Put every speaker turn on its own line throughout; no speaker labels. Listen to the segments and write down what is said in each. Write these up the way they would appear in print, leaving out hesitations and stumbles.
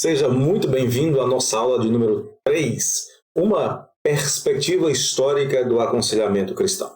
Seja muito bem-vindo à nossa aula de número 3, uma perspectiva histórica do aconselhamento cristão.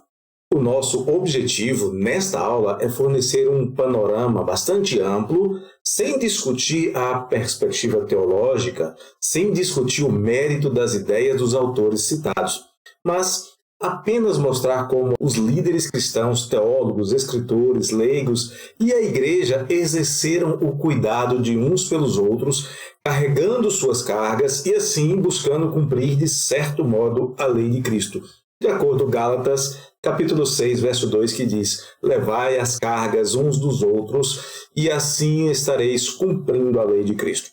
O nosso objetivo nesta aula é fornecer um panorama bastante amplo, sem discutir a perspectiva teológica, sem discutir o mérito das ideias dos autores citados, mas apenas mostrar como os líderes cristãos, teólogos, escritores, leigos e a igreja exerceram o cuidado de uns pelos outros, carregando suas cargas e assim buscando cumprir de certo modo a lei de Cristo. De acordo com Gálatas, capítulo 6, verso 2, que diz: levai as cargas uns dos outros e assim estareis cumprindo a lei de Cristo.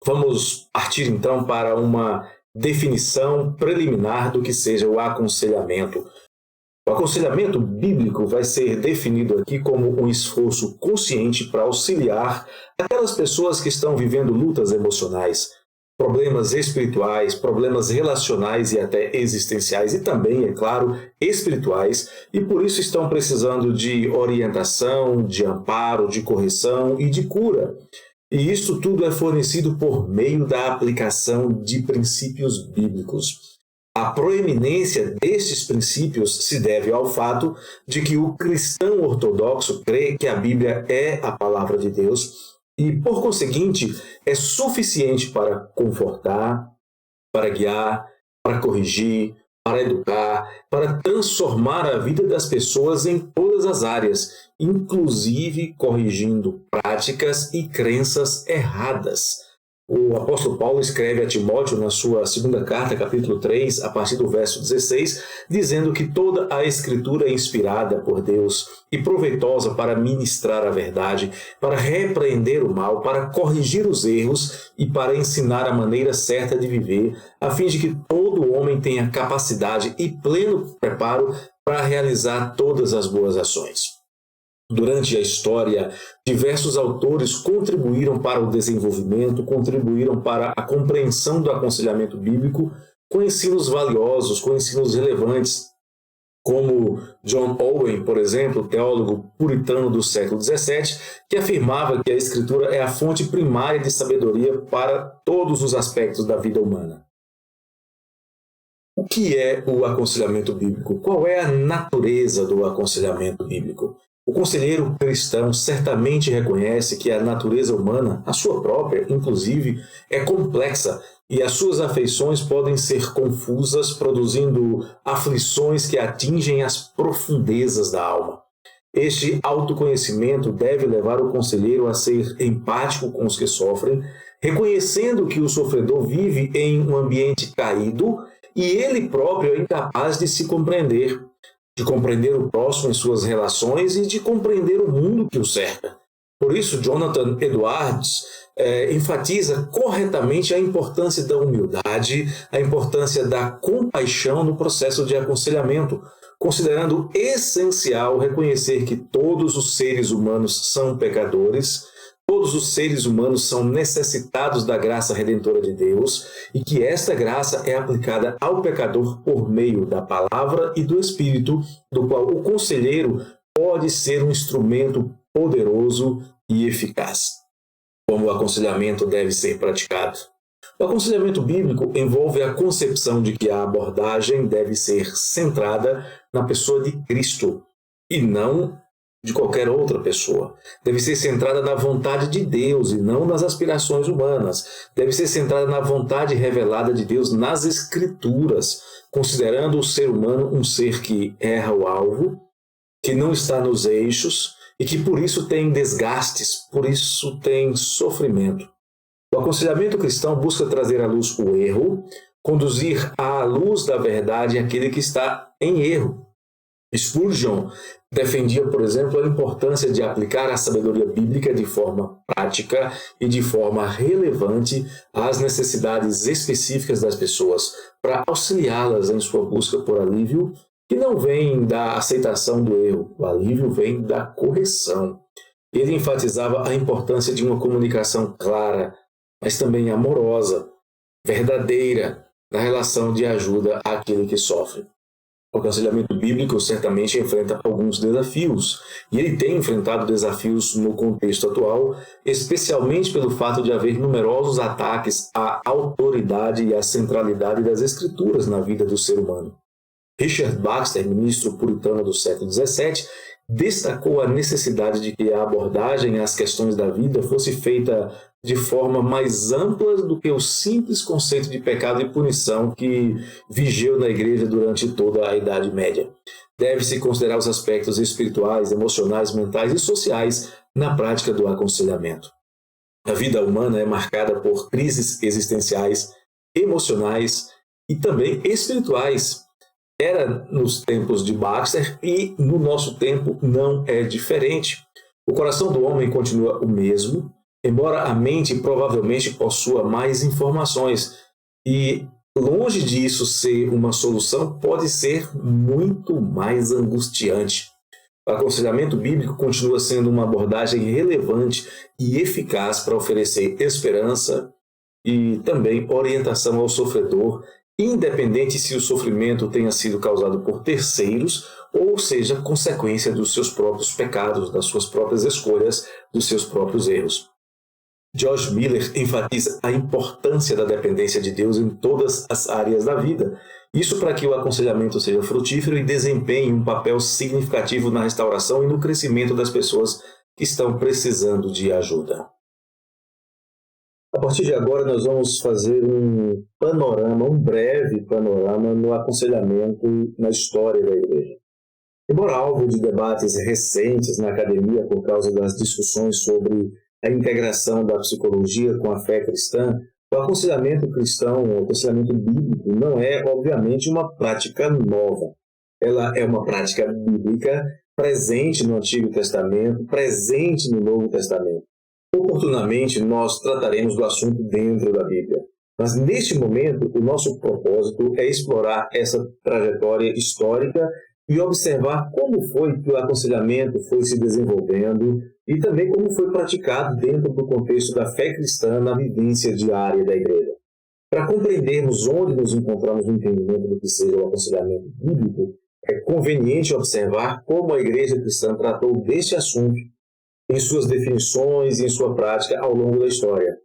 Vamos partir então para uma definição preliminar do que seja o aconselhamento. O aconselhamento bíblico vai ser definido aqui como um esforço consciente para auxiliar aquelas pessoas que estão vivendo lutas emocionais, problemas espirituais, problemas relacionais e até existenciais e também, é claro, espirituais, e por isso estão precisando de orientação, de amparo, de correção e de cura. E isso tudo é fornecido por meio da aplicação de princípios bíblicos. A proeminência destes princípios se deve ao fato de que o cristão ortodoxo crê que a Bíblia é a palavra de Deus e, por conseguinte, é suficiente para confortar, para guiar, para corrigir, para educar, para transformar a vida das pessoas em todas as áreas, inclusive corrigindo práticas e crenças erradas. O apóstolo Paulo escreve a Timóteo na sua segunda carta, capítulo 3, a partir do verso 16, dizendo que toda a Escritura é inspirada por Deus e proveitosa para ministrar a verdade, para repreender o mal, para corrigir os erros e para ensinar a maneira certa de viver, a fim de que todo homem tenha capacidade e pleno preparo para realizar todas as boas ações. Durante a história, diversos autores contribuíram para o desenvolvimento, contribuíram para a compreensão do aconselhamento bíblico com ensinos valiosos, com ensinos relevantes, como John Owen, por exemplo, teólogo puritano do século XVII, que afirmava que a Escritura é a fonte primária de sabedoria para todos os aspectos da vida humana. O que é o aconselhamento bíblico? Qual é a natureza do aconselhamento bíblico? O conselheiro cristão certamente reconhece que a natureza humana, a sua própria, inclusive, é complexa e as suas afeições podem ser confusas, produzindo aflições que atingem as profundezas da alma. Este autoconhecimento deve levar o conselheiro a ser empático com os que sofrem, reconhecendo que o sofredor vive em um ambiente caído e ele próprio é incapaz de se compreender. De compreender o próximo em suas relações e de compreender o mundo que o cerca. Por isso, Jonathan Edwards enfatiza corretamente a importância da humildade, a importância da compaixão no processo de aconselhamento, considerando essencial reconhecer que todos os seres humanos são pecadores, todos os seres humanos são necessitados da graça redentora de Deus e que esta graça é aplicada ao pecador por meio da palavra e do Espírito, do qual o conselheiro pode ser um instrumento poderoso e eficaz. Como o aconselhamento deve ser praticado? O aconselhamento bíblico envolve a concepção de que a abordagem deve ser centrada na pessoa de Cristo e não de qualquer outra pessoa. Deve ser centrada na vontade de Deus e não nas aspirações humanas. Deve ser centrada na vontade revelada de Deus nas Escrituras, considerando o ser humano um ser que erra o alvo, que não está nos eixos e que por isso tem desgastes, por isso tem sofrimento. O aconselhamento cristão busca trazer à luz o erro, conduzir à luz da verdade aquele que está em erro. Spurgeon defendia, por exemplo, a importância de aplicar a sabedoria bíblica de forma prática e de forma relevante às necessidades específicas das pessoas, para auxiliá-las em sua busca por alívio, que não vem da aceitação do erro, o alívio vem da correção. Ele enfatizava a importância de uma comunicação clara, mas também amorosa, verdadeira, na relação de ajuda àquele que sofre. O aconselhamento bíblico certamente enfrenta alguns desafios, e ele tem enfrentado desafios no contexto atual, especialmente pelo fato de haver numerosos ataques à autoridade e à centralidade das Escrituras na vida do ser humano. Richard Baxter, ministro puritano do século XVII, destacou a necessidade de que a abordagem às questões da vida fosse feita de forma mais ampla do que o simples conceito de pecado e punição que vigeu na igreja durante toda a Idade Média. Deve-se considerar os aspectos espirituais, emocionais, mentais e sociais na prática do aconselhamento. A vida humana é marcada por crises existenciais, emocionais e também espirituais. Era nos tempos de Baxter e no nosso tempo não é diferente. O coração do homem continua o mesmo, embora a mente provavelmente possua mais informações. E longe disso ser uma solução, pode ser muito mais angustiante. O aconselhamento bíblico continua sendo uma abordagem relevante e eficaz para oferecer esperança e também orientação ao sofredor, independente se o sofrimento tenha sido causado por terceiros ou seja consequência dos seus próprios pecados, das suas próprias escolhas, dos seus próprios erros. George Miller enfatiza a importância da dependência de Deus em todas as áreas da vida. Isso para que o aconselhamento seja frutífero e desempenhe um papel significativo na restauração e no crescimento das pessoas que estão precisando de ajuda. A partir de agora, nós vamos fazer um breve panorama no aconselhamento na história da Igreja. Embora alvo de debates recentes na academia por causa das discussões sobre a integração da psicologia com a fé cristã, o aconselhamento cristão, o aconselhamento bíblico, não é, obviamente, uma prática nova. Ela é uma prática bíblica presente no Antigo Testamento, presente no Novo Testamento. Oportunamente, nós trataremos do assunto dentro da Bíblia. Mas, neste momento, o nosso propósito é explorar essa trajetória histórica e observar como foi que o aconselhamento foi se desenvolvendo e também como foi praticado dentro do contexto da fé cristã na vivência diária da Igreja. Para compreendermos onde nos encontramos no entendimento do que seja o aconselhamento bíblico, é conveniente observar como a Igreja cristã tratou deste assunto em suas definições e em sua prática ao longo da história.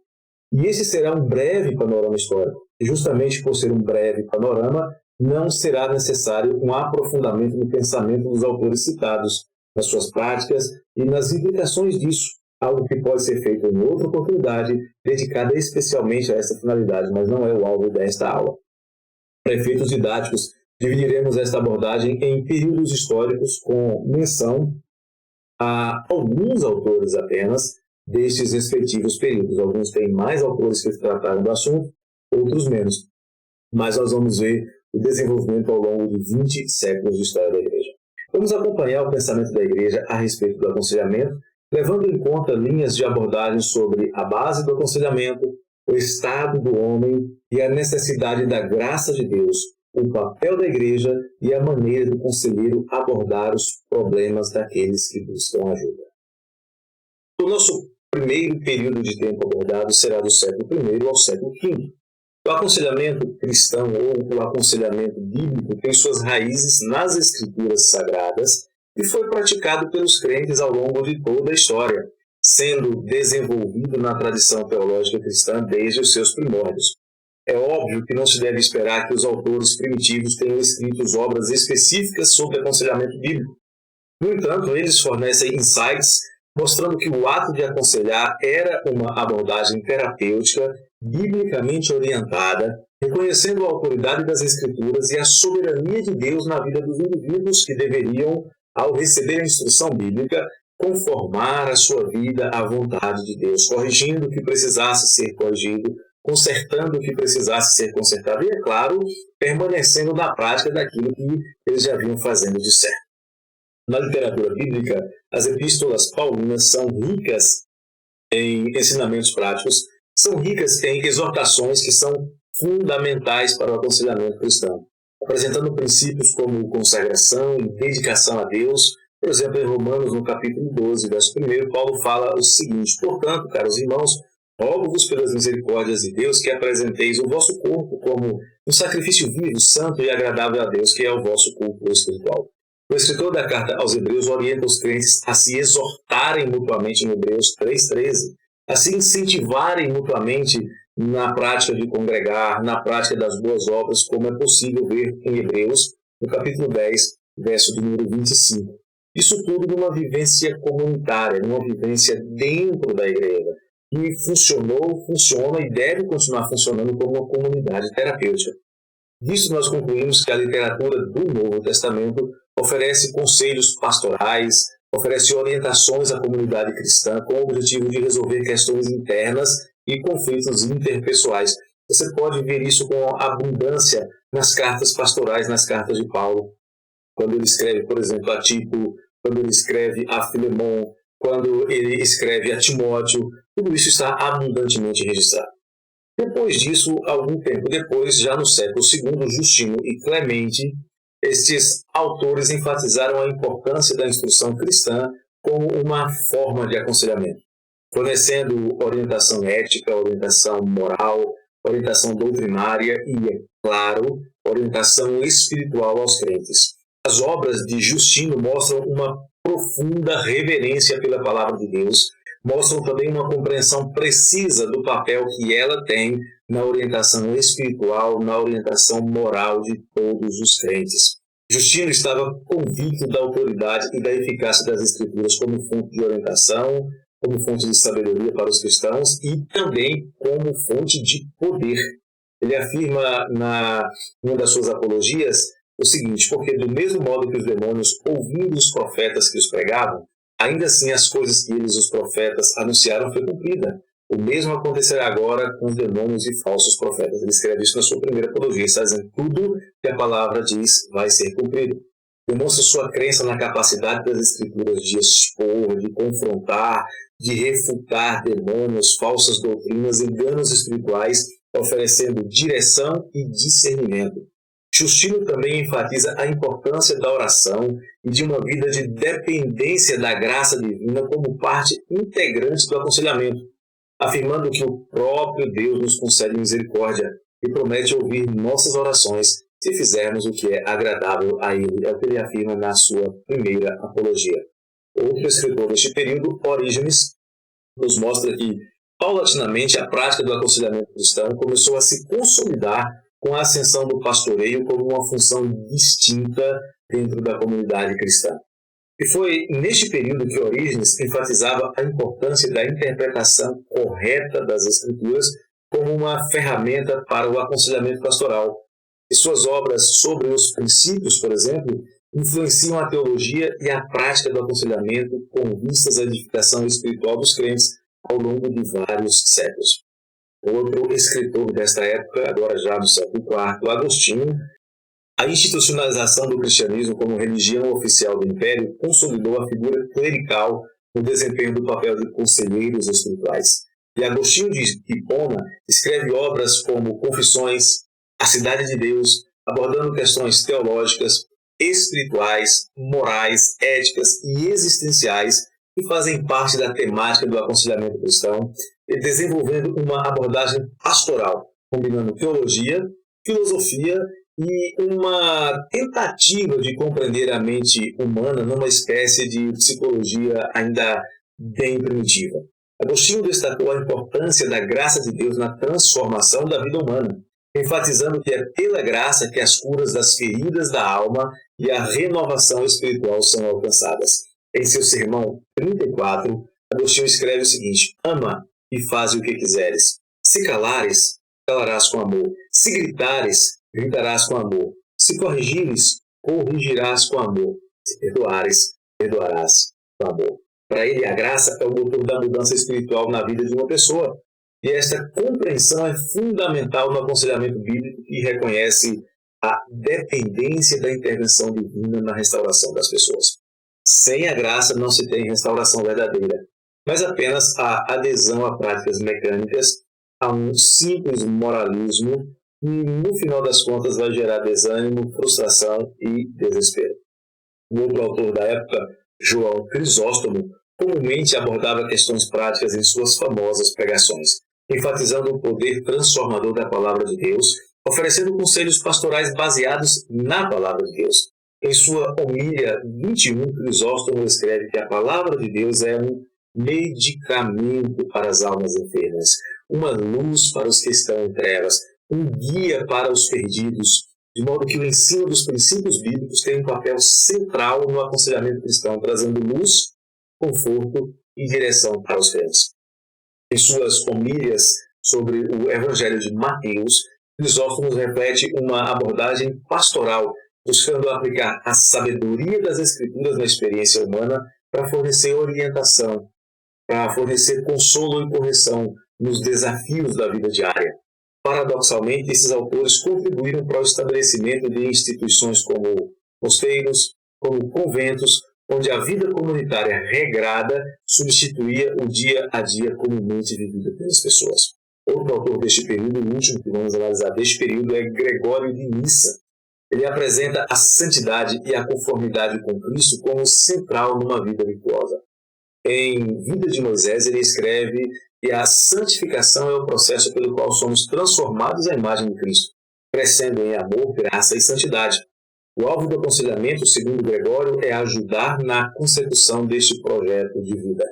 E esse será um breve panorama histórico. E justamente por ser um breve panorama, não será necessário um aprofundamento no pensamento dos autores citados, nas suas práticas e nas implicações disso, algo que pode ser feito em outra oportunidade, dedicada especialmente a essa finalidade, mas não é o alvo desta aula. Para efeitos didáticos, dividiremos esta abordagem em períodos históricos com menção a alguns autores apenas destes respectivos períodos. Alguns têm mais autores que trataram do assunto, outros menos. Mas nós vamos ver o desenvolvimento ao longo de 20 séculos de história da Igreja. Vamos acompanhar o pensamento da Igreja a respeito do aconselhamento, levando em conta linhas de abordagem sobre a base do aconselhamento, o estado do homem e a necessidade da graça de Deus, o papel da Igreja e a maneira do conselheiro abordar os problemas daqueles que buscam ajuda. O nosso primeiro período de tempo abordado será do século I ao século V. O aconselhamento cristão ou o aconselhamento bíblico tem suas raízes nas Escrituras Sagradas e foi praticado pelos crentes ao longo de toda a história, sendo desenvolvido na tradição teológica cristã desde os seus primórdios. É óbvio que não se deve esperar que os autores primitivos tenham escrito obras específicas sobre aconselhamento bíblico. No entanto, eles fornecem insights mostrando que o ato de aconselhar era uma abordagem terapêutica biblicamente orientada, reconhecendo a autoridade das Escrituras e a soberania de Deus na vida dos indivíduos que deveriam, ao receber a instrução bíblica, conformar a sua vida à vontade de Deus, corrigindo o que precisasse ser corrigido, consertando o que precisasse ser consertado e, é claro, permanecendo na prática daquilo que eles já vinham fazendo de certo. Na literatura bíblica, as epístolas paulinas são ricas em ensinamentos práticos, são ricas em exortações que são fundamentais para o aconselhamento cristão, apresentando princípios como consagração e dedicação a Deus. Por exemplo, em Romanos, no capítulo 12, verso 1, Paulo fala o seguinte: portanto, caros irmãos, rogo-vos pelas misericórdias de Deus que apresenteis o vosso corpo como um sacrifício vivo, santo e agradável a Deus, que é o vosso culto espiritual. O escritor da carta aos Hebreus orienta os crentes a se exortarem mutuamente em Hebreus 3,13, a se incentivarem mutuamente na prática de congregar, na prática das boas obras, como é possível ver em Hebreus, no capítulo 10, verso de número 25. Isso tudo numa vivência comunitária, numa vivência dentro da igreja, que funcionou, funciona e deve continuar funcionando como uma comunidade terapêutica. Disso nós concluímos que a literatura do Novo Testamento oferece conselhos pastorais, oferece orientações à comunidade cristã com o objetivo de resolver questões internas e conflitos interpessoais. Você pode ver isso com abundância nas cartas pastorais, nas cartas de Paulo, quando ele escreve, por exemplo, a Tito, quando ele escreve a Filemon, quando ele escreve a Timóteo, tudo isso está abundantemente registrado. Depois disso, algum tempo depois, já no século II, Justino e Clemente, estes autores enfatizaram a importância da instrução cristã como uma forma de aconselhamento, fornecendo orientação ética, orientação moral, orientação doutrinária e, é claro, orientação espiritual aos crentes. As obras de Justino mostram uma profunda reverência pela palavra de Deus, mostram também uma compreensão precisa do papel que ela tem na orientação espiritual, na orientação moral de todos os crentes. Justino estava convicto da autoridade e da eficácia das Escrituras como fonte de orientação, como fonte de sabedoria para os cristãos e também como fonte de poder. Ele afirma em uma das suas apologias o seguinte: porque do mesmo modo que os demônios, ouvindo os profetas que os pregavam, ainda assim as coisas que eles, os profetas, anunciaram foi cumprida. O mesmo acontecerá agora com os demônios e falsos profetas. Ele escreve isso na sua primeira apologia, está dizendo tudo que a palavra diz vai ser cumprido. Demonstra sua crença na capacidade das Escrituras de expor, de confrontar, de refutar demônios, falsas doutrinas, enganos espirituais, oferecendo direção e discernimento. Justino também enfatiza a importância da oração e de uma vida de dependência da graça divina como parte integrante do aconselhamento, afirmando que o próprio Deus nos concede misericórdia e promete ouvir nossas orações se fizermos o que é agradável a Ele. É o que ele afirma na sua primeira apologia. Outro escritor deste período, Orígenes, nos mostra que, paulatinamente, a prática do aconselhamento cristão começou a se consolidar com a ascensão do pastoreio como uma função distinta dentro da comunidade cristã. E foi neste período que Orígenes enfatizava a importância da interpretação correta das Escrituras como uma ferramenta para o aconselhamento pastoral. E suas obras sobre os princípios, por exemplo, influenciam a teologia e a prática do aconselhamento com vistas à edificação espiritual dos crentes ao longo de vários séculos. Outro escritor desta época, agora já no século IV, Agostinho, a institucionalização do cristianismo como religião oficial do Império consolidou a figura clerical no desempenho do papel de conselheiros espirituais. E Agostinho de Hipona escreve obras como Confissões, A Cidade de Deus, abordando questões teológicas, espirituais, morais, éticas e existenciais que fazem parte da temática do aconselhamento cristão, e desenvolvendo uma abordagem pastoral, combinando teologia, filosofia e uma tentativa de compreender a mente humana numa espécie de psicologia ainda bem primitiva. Agostinho destacou a importância da graça de Deus na transformação da vida humana, enfatizando que é pela graça que as curas das feridas da alma e a renovação espiritual são alcançadas. Em seu sermão 34, Agostinho escreve o seguinte: ama e faze o que quiseres. Se calares, calarás com amor. Se gritares, gritarás com amor. Se corrigires, corrigirás com amor. Se perdoares, perdoarás com amor. Para ele, a graça é o motor da mudança espiritual na vida de uma pessoa. E esta compreensão é fundamental no aconselhamento bíblico que reconhece a dependência da intervenção divina na restauração das pessoas. Sem a graça não se tem restauração verdadeira, mas apenas a adesão a práticas mecânicas, a um simples moralismo que, no final das contas, vai gerar desânimo, frustração e desespero. Um outro autor da época, João Crisóstomo, comumente abordava questões práticas em suas famosas pregações. enfatizando o poder transformador da Palavra de Deus, oferecendo conselhos pastorais baseados na Palavra de Deus. Em sua homília 21, Crisóstomo escreve que a Palavra de Deus é um medicamento para as almas enfermas, uma luz para os que estão em trevas, um guia para os perdidos, de modo que o ensino dos princípios bíblicos tem um papel central no aconselhamento cristão, trazendo luz, conforto e direção para os crentes. Em suas homílias sobre o Evangelho de Mateus, Crisóstomo reflete uma abordagem pastoral, buscando aplicar a sabedoria das Escrituras na experiência humana para fornecer orientação, para fornecer consolo e correção nos desafios da vida diária. Paradoxalmente, esses autores contribuíram para o estabelecimento de instituições como mosteiros, como conventos, onde a vida comunitária regrada substituía o dia a dia comumente vivido pelas pessoas. Outro autor deste período, o último que vamos analisar deste período, é Gregório de Nissa. Ele apresenta a santidade e a conformidade com Cristo como central numa vida virtuosa. Em Vida de Moisés, ele escreve que a santificação é o processo pelo qual somos transformados à imagem de Cristo, crescendo em amor, graça e santidade. O alvo do aconselhamento, segundo Gregório, é ajudar na consecução deste projeto de vida.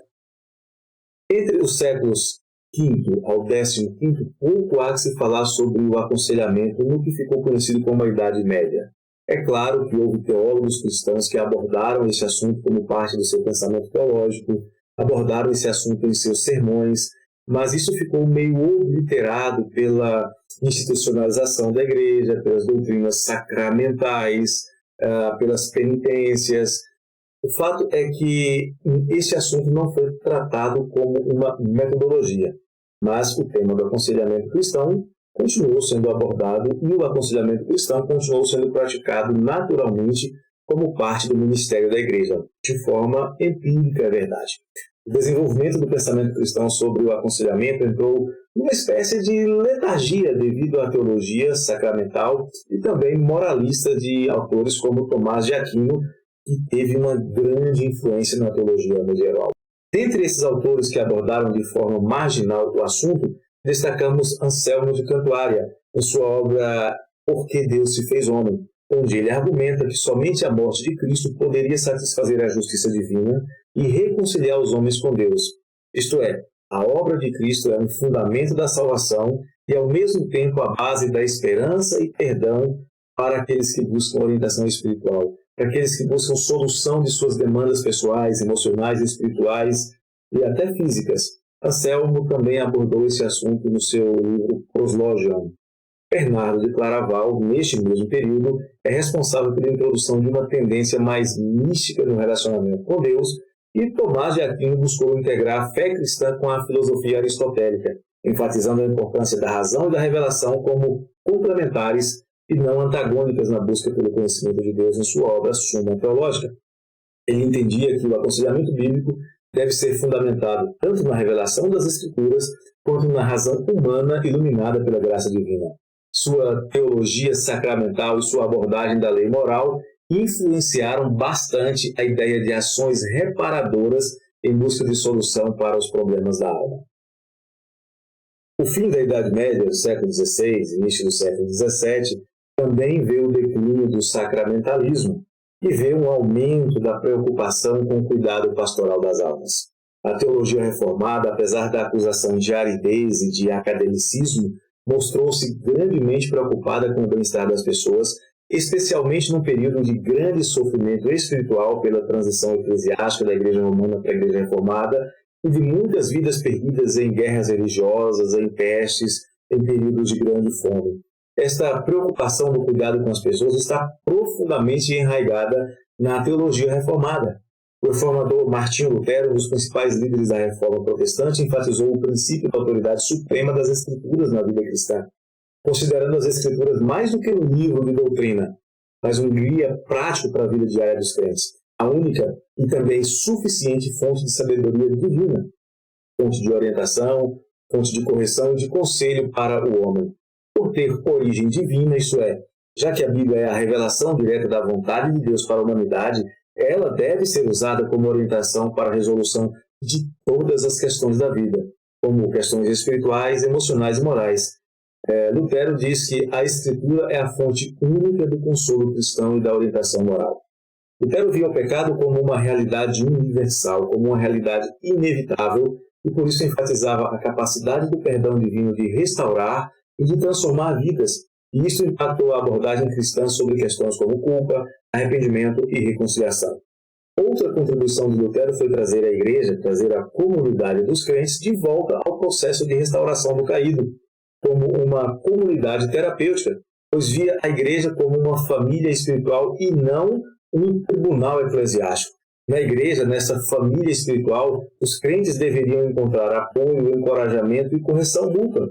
Entre os séculos V ao XV, pouco há que se falar sobre o aconselhamento no que ficou conhecido como a Idade Média. É claro que houve teólogos cristãos que abordaram esse assunto como parte do seu pensamento teológico, abordaram esse assunto em seus sermões, mas isso ficou meio obliterado pela institucionalização da igreja, pelas doutrinas sacramentais, pelas penitências. O fato é que esse assunto não foi tratado como uma metodologia, mas o tema do aconselhamento cristão continuou sendo abordado e o aconselhamento cristão continuou sendo praticado naturalmente como parte do ministério da igreja, de forma empírica, é verdade. O desenvolvimento do pensamento cristão sobre o aconselhamento entrou numa espécie de letargia devido à teologia sacramental e também moralista de autores como Tomás de Aquino, que teve uma grande influência na teologia medieval. Dentre esses autores que abordaram de forma marginal o assunto, destacamos Anselmo de Cantuária, em sua obra Por que Deus se fez homem, onde ele argumenta que somente a morte de Cristo poderia satisfazer a justiça divina e reconciliar os homens com Deus. Isto é, a obra de Cristo é um fundamento da salvação e, ao mesmo tempo, a base da esperança e perdão para aqueles que buscam orientação espiritual, para aqueles que buscam solução de suas demandas pessoais, emocionais, espirituais e até físicas. Anselmo também abordou esse assunto no seu livro Proslogion. Bernardo de Claraval, neste mesmo período, é responsável pela introdução de uma tendência mais mística no relacionamento com Deus, e Tomás de Aquino buscou integrar a fé cristã com a filosofia aristotélica, enfatizando a importância da razão e da revelação como complementares e não antagônicas na busca pelo conhecimento de Deus em sua obra Suma Teológica. Ele entendia que o aconselhamento bíblico deve ser fundamentado tanto na revelação das Escrituras quanto na razão humana iluminada pela graça divina. Sua teologia sacramental e sua abordagem da lei moral influenciaram bastante a ideia de ações reparadoras em busca de solução para os problemas da alma. O fim da Idade Média, do século XVI, início do século XVII, também vê o declínio do sacramentalismo e vê um aumento da preocupação com o cuidado pastoral das almas. A teologia reformada, apesar da acusação de aridez e de academicismo, mostrou-se grandemente preocupada com o bem-estar das pessoas, especialmente num período de grande sofrimento espiritual pela transição eclesiástica da Igreja Romana para a Igreja Reformada e de muitas vidas perdidas em guerras religiosas, em pestes, em períodos de grande fome. Esta preocupação no cuidado com as pessoas está profundamente enraizada na teologia reformada. O reformador Martinho Lutero, um dos principais líderes da reforma protestante, enfatizou o princípio da autoridade suprema das Escrituras na vida cristã, considerando as Escrituras mais do que um livro de doutrina, mas um guia prático para a vida diária dos crentes, a única e também suficiente fonte de sabedoria divina, fonte de orientação, fonte de correção e de conselho para o homem. Por ter origem divina, isso é, já que a Bíblia é a revelação direta da vontade de Deus para a humanidade, ela deve ser usada como orientação para a resolução de todas as questões da vida. como questões espirituais, emocionais e morais. Lutero diz que a Escritura é a fonte única do consolo cristão e da orientação moral. Lutero via o pecado como uma realidade universal, como uma realidade inevitável, e por isso enfatizava a capacidade do perdão divino de restaurar e de transformar vidas. E isso impactou a abordagem cristã sobre questões como culpa, arrependimento e reconciliação. Outra contribuição de Lutero foi trazer a igreja, trazer a comunidade dos crentes de volta ao processo de restauração do caído, como uma comunidade terapêutica, pois via a igreja como uma família espiritual e não um tribunal eclesiástico. Na igreja, nessa família espiritual, os crentes deveriam encontrar apoio, encorajamento e correção mútua.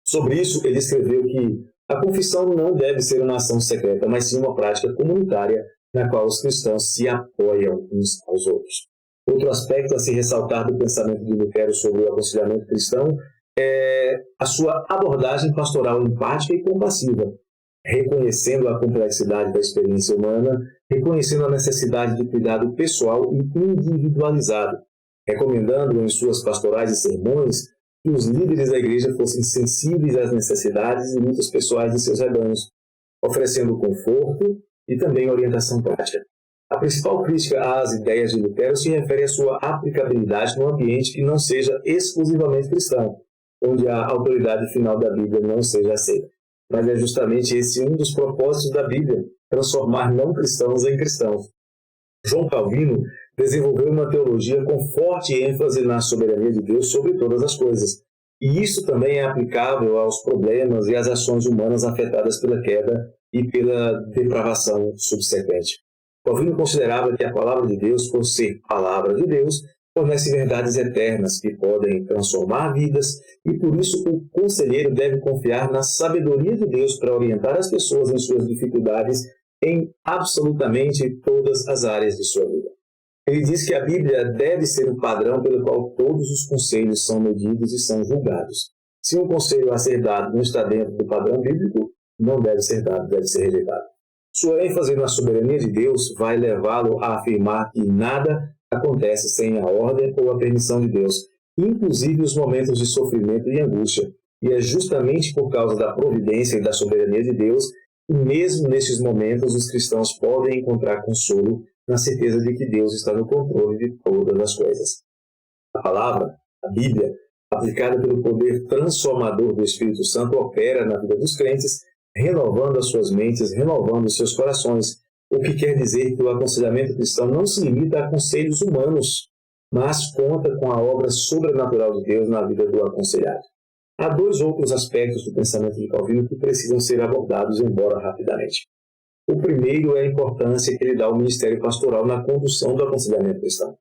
Sobre isso, ele escreveu que a confissão não deve ser uma ação secreta, mas sim uma prática comunitária na qual os cristãos se apoiam uns aos outros. Outro aspecto a se ressaltar do pensamento de Lutero sobre o aconselhamento cristão é a sua abordagem pastoral empática e compassiva, reconhecendo a complexidade da experiência humana, reconhecendo a necessidade de cuidado pessoal e individualizado, recomendando em suas pastorais e sermões que os líderes da igreja fossem sensíveis às necessidades e lutas pessoais de seus rebanhos, oferecendo conforto e também orientação prática. A principal crítica às ideias de Lutero se refere à sua aplicabilidade num ambiente que não seja exclusivamente cristão, onde a autoridade final da Bíblia não seja aceita. Mas é justamente esse um dos propósitos da Bíblia, transformar não cristãos em cristãos. João Calvino desenvolveu uma teologia com forte ênfase na soberania de Deus sobre todas as coisas. E isso também é aplicável aos problemas e às ações humanas afetadas pela queda e pela depravação subsequente. Calvino considerava que a palavra de Deus, por ser palavra de Deus, fornece verdades eternas que podem transformar vidas e, por isso, o conselheiro deve confiar na sabedoria de Deus para orientar as pessoas em suas dificuldades em absolutamente todas as áreas de sua vida. Ele diz que a Bíblia deve ser o padrão pelo qual todos os conselhos são medidos e são julgados. Se um conselho a ser dado não está dentro do padrão bíblico, não deve ser dado, deve ser rejeitado. Sua ênfase na soberania de Deus vai levá-lo a afirmar que nada acontece sem a ordem ou a permissão de Deus, inclusive os momentos de sofrimento e angústia. E é justamente por causa da providência e da soberania de Deus que, mesmo nesses momentos, os cristãos podem encontrar consolo na certeza de que Deus está no controle de todas as coisas. A palavra, a Bíblia, aplicada pelo poder transformador do Espírito Santo, opera na vida dos crentes, renovando as suas mentes, renovando os seus corações, o que quer dizer que o aconselhamento cristão não se limita a conselhos humanos, mas conta com a obra sobrenatural de Deus na vida do aconselhado. Há dois outros aspectos do pensamento de Calvino que precisam ser abordados, embora rapidamente. O primeiro é a importância que ele dá ao ministério pastoral na condução do aconselhamento cristão,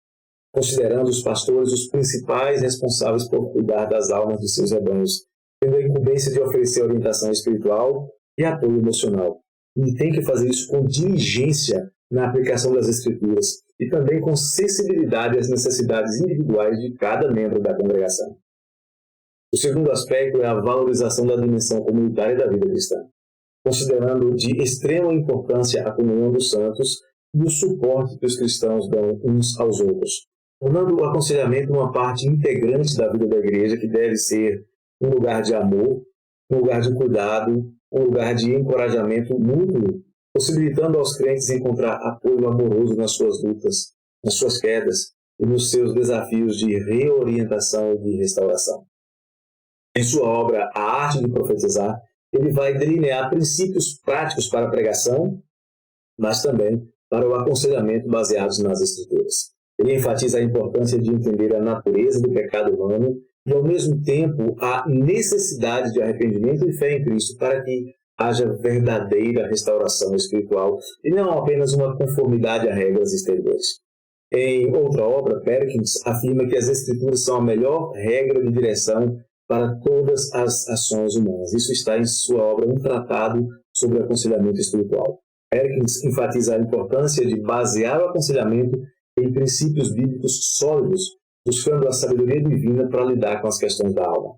considerando os pastores os principais responsáveis por cuidar das almas de seus rebanhos, tendo a incumbência de oferecer orientação espiritual e apoio emocional. E tem que fazer isso com diligência na aplicação das Escrituras e também com sensibilidade às necessidades individuais de cada membro da congregação. O segundo aspecto é a valorização da dimensão comunitária da vida cristã, considerando de extrema importância a comunhão dos santos e o suporte que os cristãos dão uns aos outros, tornando o aconselhamento uma parte integrante da vida da igreja que deve ser um lugar de amor, um lugar de cuidado, um lugar de encorajamento mútuo, possibilitando aos crentes encontrar apoio amoroso nas suas lutas, nas suas quedas e nos seus desafios de reorientação e de restauração. Em sua obra A Arte de Profetizar, ele vai delinear princípios práticos para a pregação, mas também para o aconselhamento baseados nas Escrituras. Ele enfatiza a importância de entender a natureza do pecado humano e, ao mesmo tempo, a necessidade de arrependimento e fé em Cristo para que haja verdadeira restauração espiritual e não apenas uma conformidade a regras exteriores. Em outra obra, Perkins afirma que as Escrituras são a melhor regra de direção para todas as ações humanas. Isso está em sua obra, Um Tratado sobre Aconselhamento Espiritual. Perkins enfatiza a importância de basear o aconselhamento em princípios bíblicos sólidos, buscando a sabedoria divina para lidar com as questões da alma.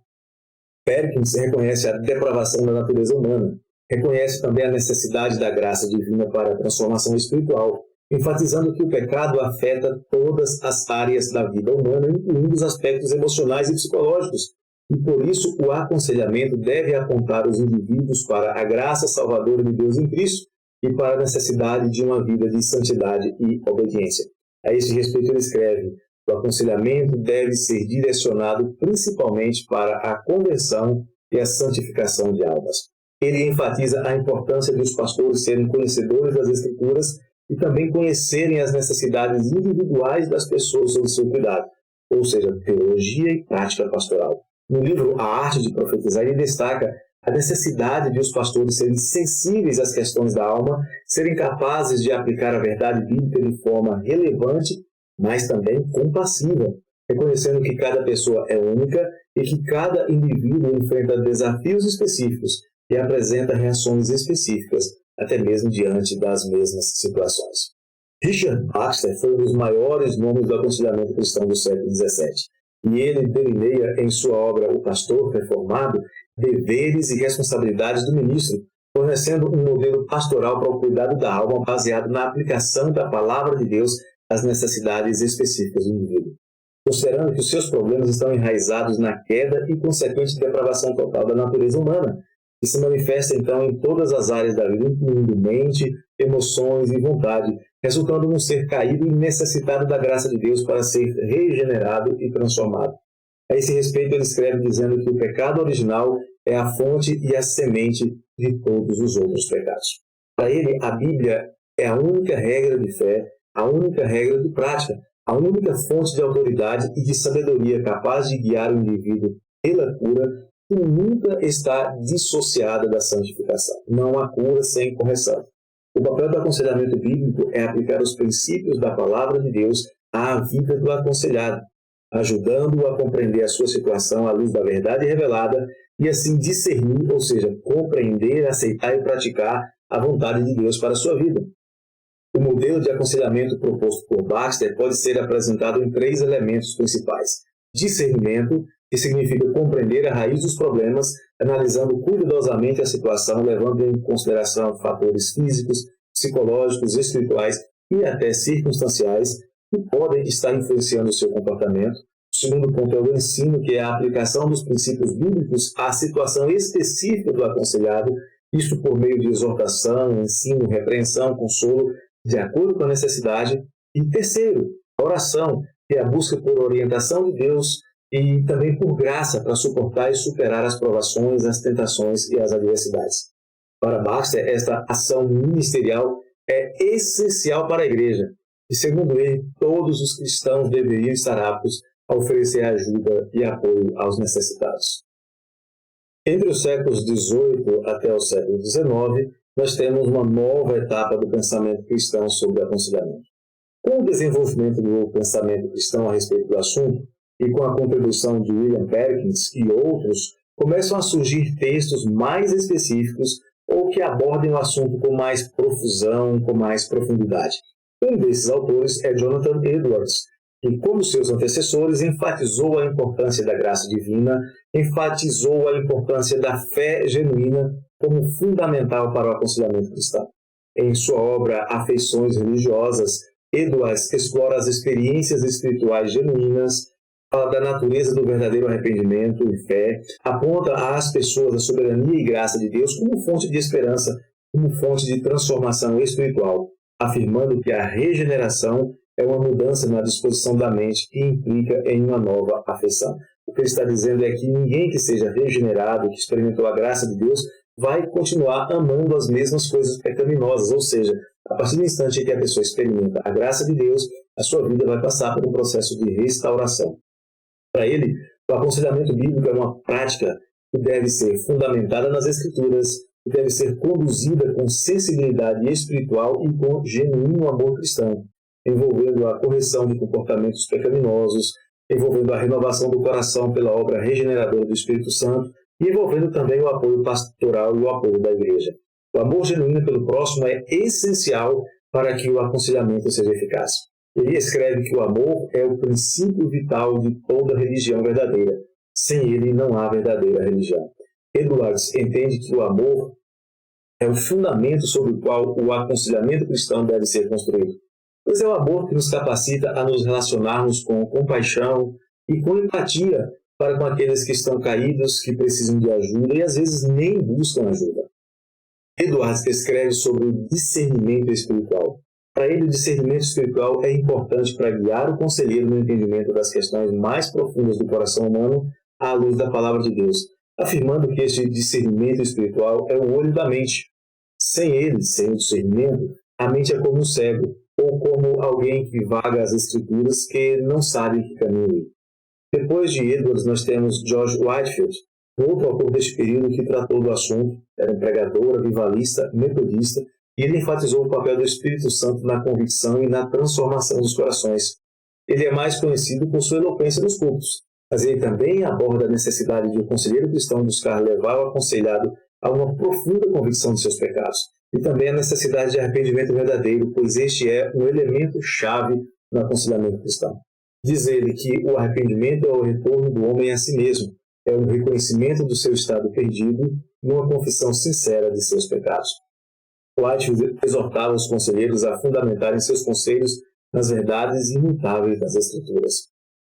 Perkins reconhece a depravação da natureza humana, reconhece também a necessidade da graça divina para a transformação espiritual enfatizando que o pecado afeta todas as áreas da vida humana, incluindo os aspectos emocionais e psicológicos. E por isso o aconselhamento deve apontar os indivíduos para a graça salvadora de Deus em Cristo e para a necessidade de uma vida de santidade e obediência. A esse respeito ele escreve: o aconselhamento deve ser direcionado principalmente para a conversão e a santificação de almas. Ele enfatiza a importância dos pastores serem conhecedores das Escrituras e também conhecerem as necessidades individuais das pessoas sob seu cuidado, ou seja, teologia e prática pastoral. No livro A Arte de Profetizar, ele destaca a necessidade de os pastores serem sensíveis às questões da alma, serem capazes de aplicar a verdade bíblica de forma relevante, mas também compassiva, reconhecendo que cada pessoa é única e que cada indivíduo enfrenta desafios específicos e apresenta reações específicas, até mesmo diante das mesmas situações. Richard Baxter foi um dos maiores nomes do aconselhamento cristão do século XVII, e ele delineia em sua obra O Pastor Reformado deveres e responsabilidades do ministro, fornecendo um modelo pastoral para o cuidado da alma baseado na aplicação da palavra de Deus às necessidades específicas do indivíduo. Considerando que os seus problemas estão enraizados na queda e consequente depravação total da natureza humana, que se manifesta então em todas as áreas da vida, incluindo mente, emoções e vontade, resultando num ser caído e necessitado da graça de Deus para ser regenerado e transformado. A esse respeito, ele escreve dizendo que o pecado original é a fonte e a semente de todos os outros pecados. Para ele, a Bíblia é a única regra de fé, a única regra de prática, a única fonte de autoridade e de sabedoria capaz de guiar o indivíduo pela cura, que nunca está dissociada da santificação. Não há cura sem correção. O papel do aconselhamento bíblico é aplicar os princípios da palavra de Deus à vida do aconselhado, ajudando-o a compreender a sua situação à luz da verdade revelada e assim discernir, ou seja, compreender, aceitar e praticar a vontade de Deus para a sua vida. O modelo de aconselhamento proposto por Baxter pode ser apresentado em 3 elementos principais: discernimento, que significa compreender a raiz dos problemas, analisando cuidadosamente a situação, levando em consideração fatores físicos, psicológicos, espirituais e até circunstanciais que podem estar influenciando o seu comportamento. O segundo ponto é o ensino, que é a aplicação dos princípios bíblicos à situação específica do aconselhado, isto por meio de exortação, ensino, repreensão, consolo, de acordo com a necessidade. E terceiro, a oração, que é a busca por orientação de Deus e também por graça para suportar e superar as provações, as tentações e as adversidades. Para Baxter, esta ação ministerial é essencial para a igreja e, segundo ele, todos os cristãos deveriam estar aptos a oferecer ajuda e apoio aos necessitados. Entre os séculos XVIII até o século XIX, nós temos uma nova etapa do pensamento cristão sobre o aconselhamento. Com o desenvolvimento do pensamento cristão a respeito do assunto, e com a contribuição de William Perkins e outros, começam a surgir textos mais específicos ou que abordem o assunto com mais profusão, com mais profundidade. Um desses autores é Jonathan Edwards, que, como seus antecessores, enfatizou a importância da graça divina, enfatizou a importância da fé genuína como fundamental para o aconselhamento cristão. Em sua obra Afeições Religiosas, Edwards explora as experiências espirituais genuínas, fala da natureza do verdadeiro arrependimento e fé, aponta às pessoas a soberania e graça de Deus como fonte de esperança, como fonte de transformação espiritual, afirmando que a regeneração é uma mudança na disposição da mente que implica em uma nova afeição. O que ele está dizendo é que ninguém que seja regenerado, que experimentou a graça de Deus, vai continuar amando as mesmas coisas pecaminosas, ou seja, a partir do instante em que a pessoa experimenta a graça de Deus, a sua vida vai passar por um processo de restauração. Para ele, o aconselhamento bíblico é uma prática que deve ser fundamentada nas Escrituras, que deve ser conduzida com sensibilidade espiritual e com genuíno amor cristão, envolvendo a correção de comportamentos pecaminosos, envolvendo a renovação do coração pela obra regeneradora do Espírito Santo e envolvendo também o apoio pastoral e o apoio da igreja. O amor genuíno pelo próximo é essencial para que o aconselhamento seja eficaz. Ele escreve que o amor é o princípio vital de toda religião verdadeira. Sem ele não há verdadeira religião. Edwards entende que o amor é o fundamento sobre o qual o aconselhamento cristão deve ser construído. pois é o amor que nos capacita a nos relacionarmos com compaixão e com empatia para com aqueles que estão caídos, que precisam de ajuda e às vezes nem buscam ajuda. Edwards escreve sobre o discernimento espiritual. Para ele, o discernimento espiritual é importante para guiar o conselheiro no entendimento das questões mais profundas do coração humano à luz da palavra de Deus, afirmando que este discernimento espiritual é o olho da mente. Sem ele, sem o discernimento, a mente é como um cego, ou como alguém que vaga as escrituras que não sabe que caminho ir. Depois de Edwards, nós temos George Whitefield, outro autor deste período que tratou do assunto. Era um pregador, avivalista, metodista, e ele enfatizou o papel do Espírito Santo na convicção e na transformação dos corações. Ele é mais conhecido por sua eloquência nos cultos, mas ele também aborda a necessidade de um conselheiro cristão buscar levar o aconselhado a uma profunda convicção de seus pecados, e também a necessidade de arrependimento verdadeiro, pois este é um elemento-chave no aconselhamento cristão. Diz ele que o arrependimento é o retorno do homem a si mesmo, é um reconhecimento do seu estado perdido e uma confissão sincera de seus pecados. Whitefield exortava os conselheiros a fundamentarem seus conselhos nas verdades imutáveis das Escrituras.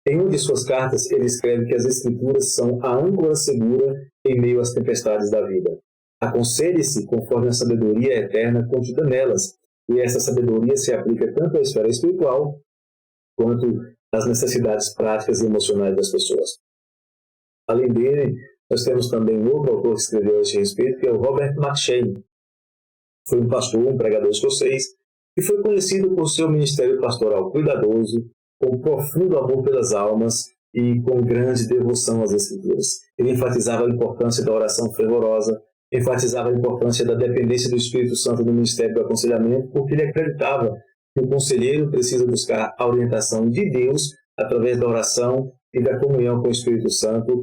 Em uma de suas cartas, ele escreve que as Escrituras são a âncora segura em meio às tempestades da vida. Aconselhe-se conforme a sabedoria eterna contida nelas, e essa sabedoria se aplica tanto à esfera espiritual quanto às necessidades práticas e emocionais das pessoas. Além dele, nós temos também outro autor que escreveu a este respeito, que é o Robert McCheyne. Foi um pastor, um pregador escocês, e foi conhecido por seu ministério pastoral cuidadoso, com profundo amor pelas almas e com grande devoção às Escrituras. Ele enfatizava a importância da oração fervorosa, enfatizava a importância da dependência do Espírito Santo no ministério do aconselhamento, porque ele acreditava que o conselheiro precisa buscar a orientação de Deus através da oração e da comunhão com o Espírito Santo,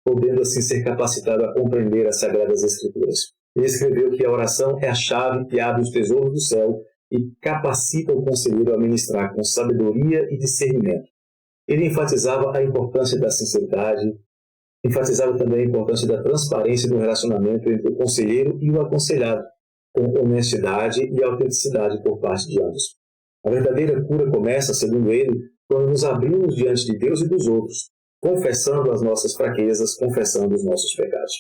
podendo assim ser capacitado a compreender as Sagradas Escrituras. Ele escreveu que a oração é a chave que abre os tesouros do céu e capacita o conselheiro a ministrar com sabedoria e discernimento. Ele enfatizava a importância da sinceridade, enfatizava também a importância da transparência do relacionamento entre o conselheiro e o aconselhado, com honestidade e autenticidade por parte de ambos. A verdadeira cura começa, segundo ele, quando nos abrimos diante de Deus e dos outros, confessando as nossas fraquezas, confessando os nossos pecados.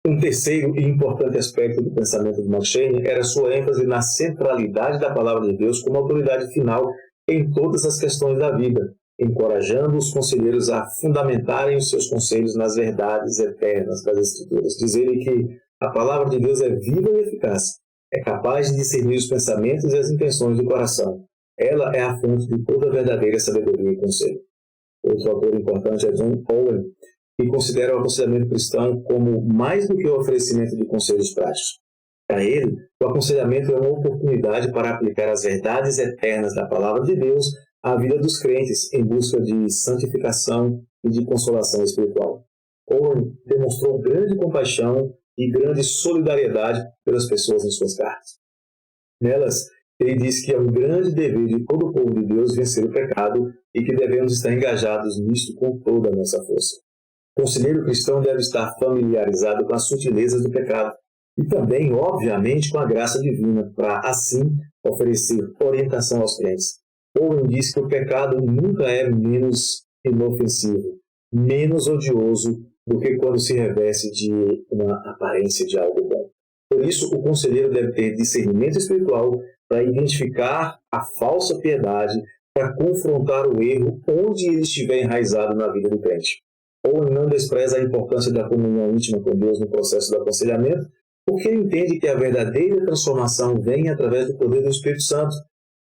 Um terceiro e importante aspecto do pensamento de McCheyne era sua ênfase na centralidade da palavra de Deus como autoridade final em todas as questões da vida, encorajando os conselheiros a fundamentarem os seus conselhos nas verdades eternas das Escrituras. Diz ele que a palavra de Deus é viva e eficaz, é capaz de discernir os pensamentos e as intenções do coração. Ela é a fonte de toda verdadeira sabedoria e conselho. Outro autor importante é John Owen, que considera o aconselhamento cristão como mais do que o oferecimento de conselhos práticos. Para ele, o aconselhamento é uma oportunidade para aplicar as verdades eternas da palavra de Deus à vida dos crentes em busca de santificação e de consolação espiritual. Owen demonstrou grande compaixão e grande solidariedade pelas pessoas em suas cartas. Nelas, ele diz que é um grande dever de todo o povo de Deus vencer o pecado e que devemos estar engajados nisto com toda a nossa força. O conselheiro cristão deve estar familiarizado com as sutilezas do pecado e também, obviamente, com a graça divina, para, assim, oferecer orientação aos crentes. Owen diz que o pecado nunca é menos inofensivo, menos odioso do que quando se reveste de uma aparência de algo bom. Por isso, o conselheiro deve ter discernimento espiritual para identificar a falsa piedade, para confrontar o erro onde ele estiver enraizado na vida do crente. Owen não despreza a importância da comunhão íntima com Deus no processo do aconselhamento, porque ele entende que a verdadeira transformação vem através do poder do Espírito Santo.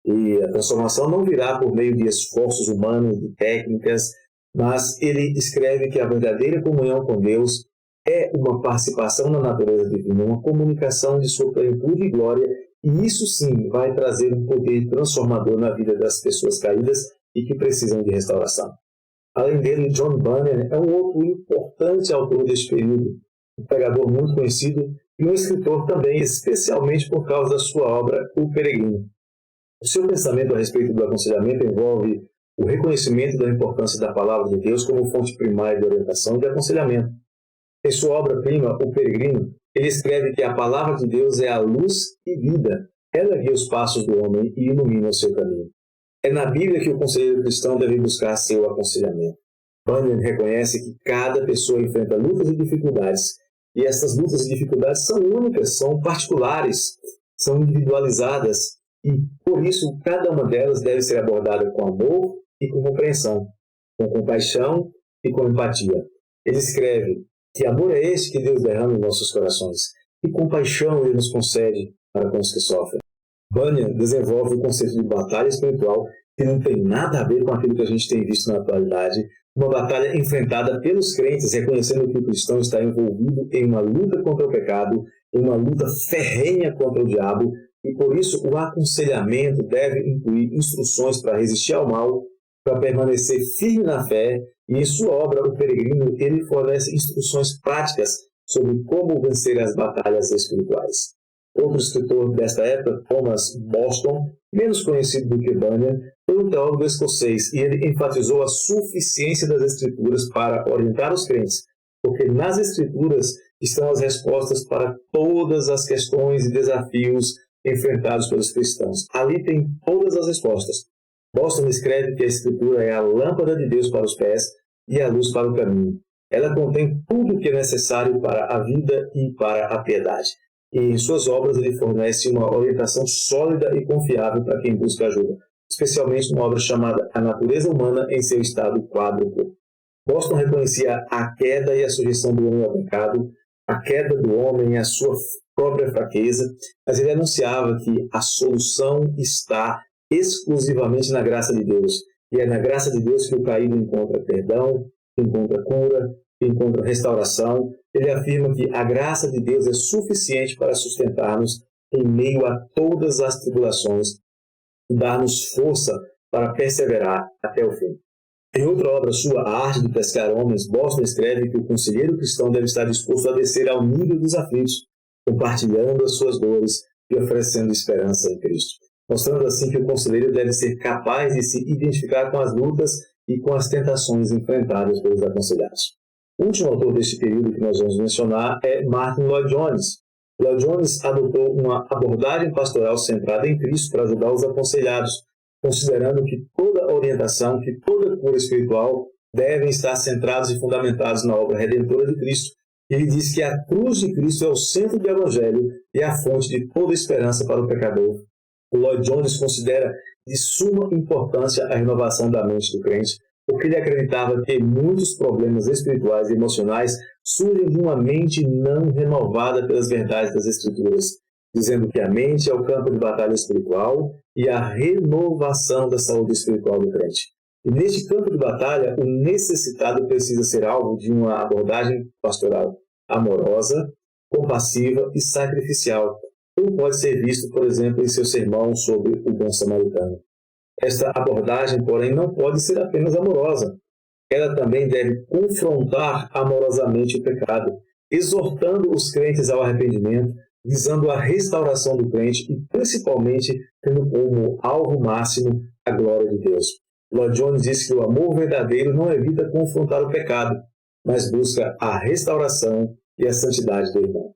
E a transformação não virá por meio de esforços humanos, de técnicas, mas ele escreve que a verdadeira comunhão com Deus é uma participação na natureza divina, uma comunicação de sua plenitude e glória, e isso sim vai trazer um poder transformador na vida das pessoas caídas e que precisam de restauração. Além dele, John Bunyan é um outro importante autor deste período, um pregador muito conhecido e um escritor também, especialmente por causa da sua obra O Peregrino. O seu pensamento a respeito do aconselhamento envolve o reconhecimento da importância da palavra de Deus como fonte primária de orientação e de aconselhamento. Em sua obra-prima, O Peregrino, ele escreve que a palavra de Deus é a luz e vida. Ela guia os passos do homem e ilumina o seu caminho. É na Bíblia que o conselheiro cristão deve buscar seu aconselhamento. Bunyan reconhece que cada pessoa enfrenta lutas e dificuldades, e essas lutas e dificuldades são únicas, são particulares, são individualizadas, e por isso cada uma delas deve ser abordada com amor e com compreensão, com compaixão e com empatia. Ele escreve que amor é este que Deus derrama em nossos corações, e compaixão Ele nos concede para com os que sofrem. Bunyan desenvolve o conceito de batalha espiritual que não tem nada a ver com aquilo que a gente tem visto na atualidade, uma batalha enfrentada pelos crentes, reconhecendo que o cristão está envolvido em uma luta contra o pecado, em uma luta ferrenha contra o diabo, e por isso o aconselhamento deve incluir instruções para resistir ao mal, para permanecer firme na fé, e em sua obra, O Peregrino, ele fornece instruções práticas sobre como vencer as batalhas espirituais. Outro escritor desta época, Thomas Boston, menos conhecido do que Bunyan, foi um teólogo escocês e ele enfatizou a suficiência das Escrituras para orientar os crentes, porque nas Escrituras estão as respostas para todas as questões e desafios enfrentados pelos cristãos. Ali tem todas as respostas. Boston escreve que a Escritura é a lâmpada de Deus para os pés e a luz para o caminho. Ela contém tudo o que é necessário para a vida e para a piedade. E em suas obras ele fornece uma orientação sólida e confiável para quem busca ajuda, especialmente numa obra chamada A Natureza Humana em seu estado quádruplo. Boston reconhecia a queda e a sujeição do homem ao pecado, a queda do homem e a sua própria fraqueza, mas ele anunciava que a solução está exclusivamente na graça de Deus. E é na graça de Deus que o caído encontra perdão, encontra cura, encontra restauração. Ele afirma que a graça de Deus é suficiente para sustentar-nos em meio a todas as tribulações e dar-nos força para perseverar até o fim. Em outra obra sua, A Arte de Pescar Homens, Boston escreve que o conselheiro cristão deve estar disposto a descer ao nível dos aflitos, compartilhando as suas dores e oferecendo esperança em Cristo, mostrando assim que o conselheiro deve ser capaz de se identificar com as lutas e com as tentações enfrentadas pelos aconselhados. O último autor deste período que nós vamos mencionar é Martyn Lloyd-Jones. Lloyd-Jones adotou uma abordagem pastoral centrada em Cristo para ajudar os aconselhados, considerando que toda orientação, que toda cura espiritual devem estar centrados e fundamentados na obra redentora de Cristo. Ele diz que a cruz de Cristo é o centro do Evangelho e a fonte de toda esperança para o pecador. O Lloyd-Jones considera de suma importância a renovação da mente do crente, porque ele acreditava que muitos problemas espirituais e emocionais surgem de uma mente não renovada pelas verdades das Escrituras, dizendo que a mente é o campo de batalha espiritual e a renovação da saúde espiritual do crente. E neste campo de batalha, o necessitado precisa ser alvo de uma abordagem pastoral amorosa, compassiva e sacrificial, como pode ser visto, por exemplo, em seu sermão sobre o bom samaritano. Esta abordagem, porém, não pode ser apenas amorosa. Ela também deve confrontar amorosamente o pecado, exortando os crentes ao arrependimento, visando a restauração do crente e, principalmente, tendo como alvo máximo a glória de Deus. Lloyd-Jones diz que o amor verdadeiro não evita confrontar o pecado, mas busca a restauração e a santidade do irmão.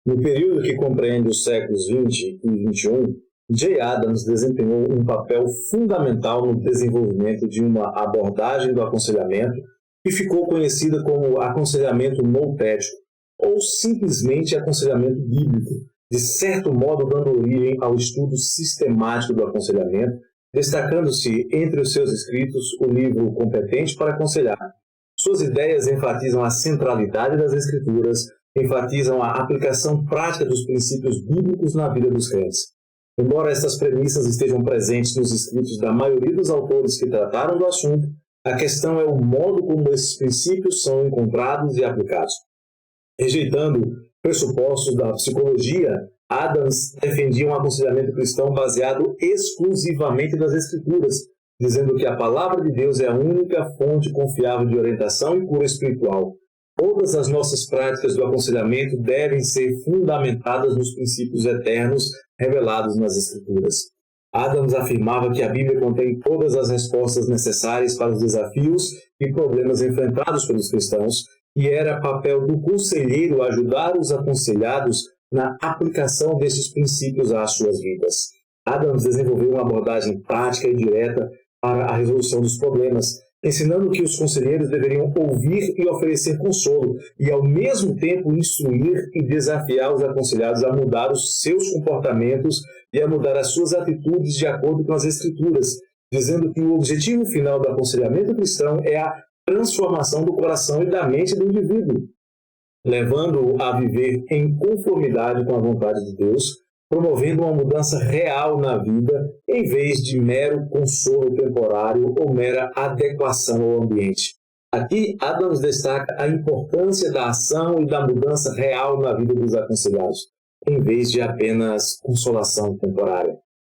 No período que compreende os séculos XX e XXI, J. Adams desempenhou um papel fundamental no desenvolvimento de uma abordagem do aconselhamento que ficou conhecida como aconselhamento noutético, ou simplesmente aconselhamento bíblico, de certo modo dando origem ao estudo sistemático do aconselhamento, destacando-se entre os seus escritos o livro Competente para Aconselhar. Suas ideias enfatizam a centralidade das Escrituras, enfatizam a aplicação prática dos princípios bíblicos na vida dos crentes. Embora estas premissas estejam presentes nos escritos da maioria dos autores que trataram do assunto, a questão é o modo como esses princípios são encontrados e aplicados. Rejeitando pressupostos da psicologia, Adams defendia um aconselhamento cristão baseado exclusivamente nas Escrituras, dizendo que a palavra de Deus é a única fonte confiável de orientação e cura espiritual. Todas as nossas práticas do aconselhamento devem ser fundamentadas nos princípios eternos revelados nas Escrituras. Adams afirmava que a Bíblia contém todas as respostas necessárias para os desafios e problemas enfrentados pelos cristãos, e era papel do conselheiro ajudar os aconselhados na aplicação desses princípios às suas vidas. Adams desenvolveu uma abordagem prática e direta para a resolução dos problemas, ensinando que os conselheiros deveriam ouvir e oferecer consolo, e ao mesmo tempo instruir e desafiar os aconselhados a mudar os seus comportamentos e a mudar as suas atitudes de acordo com as Escrituras, dizendo que o objetivo final do aconselhamento cristão é a transformação do coração e da mente do indivíduo, levando-o a viver em conformidade com a vontade de Deus, promovendo uma mudança real na vida, em vez de mero consolo temporário ou mera adequação ao ambiente. Aqui, Adams destaca a importância da ação e da mudança real na vida dos aconselhados, em vez de apenas consolação temporária.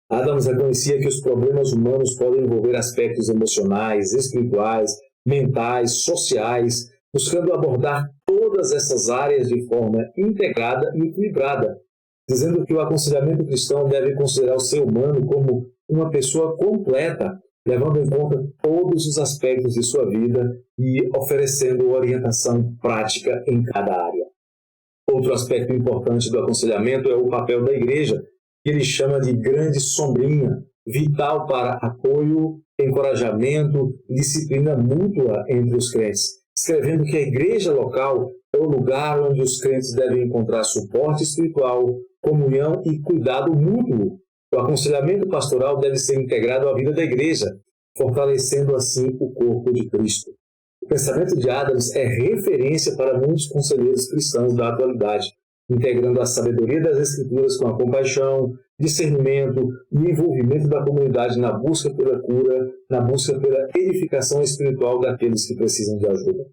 Adams reconhecia que os problemas humanos podem envolver aspectos emocionais, espirituais, mentais, sociais, buscando abordar todas essas áreas de forma integrada e equilibrada, dizendo que o aconselhamento cristão deve considerar o ser humano como uma pessoa completa, levando em conta todos os aspectos de sua vida e oferecendo orientação prática em cada área. Outro aspecto importante do aconselhamento é o papel da igreja, que ele chama de grande sombrinha, vital para apoio, encorajamento e disciplina mútua entre os crentes, escrevendo que a igreja local é o lugar onde os crentes devem encontrar suporte espiritual, comunhão e cuidado mútuo. O aconselhamento pastoral deve ser integrado à vida da igreja, fortalecendo assim o corpo de Cristo. O pensamento de Adams é referência para muitos conselheiros cristãos da atualidade, integrando a sabedoria das Escrituras com a compaixão, discernimento e envolvimento da comunidade na busca pela cura, na busca pela edificação espiritual daqueles que precisam de ajuda.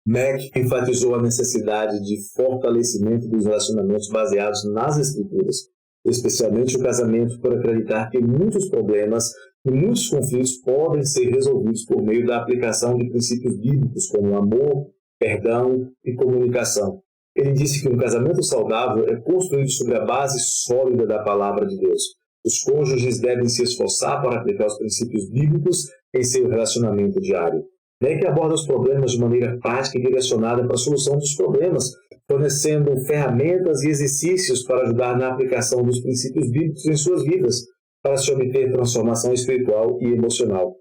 Mack enfatizou a necessidade de fortalecimento dos relacionamentos baseados nas Escrituras, especialmente o casamento, por acreditar que muitos problemas e muitos conflitos podem ser resolvidos por meio da aplicação de princípios bíblicos como amor, perdão e comunicação. Ele disse que um casamento saudável é construído sobre a base sólida da palavra de Deus. Os cônjuges devem se esforçar para aplicar os princípios bíblicos em seu relacionamento diário. Mack aborda os problemas de maneira prática e direcionada para a solução dos problemas, fornecendo ferramentas e exercícios para ajudar na aplicação dos princípios bíblicos em suas vidas, para se obter transformação espiritual e emocional.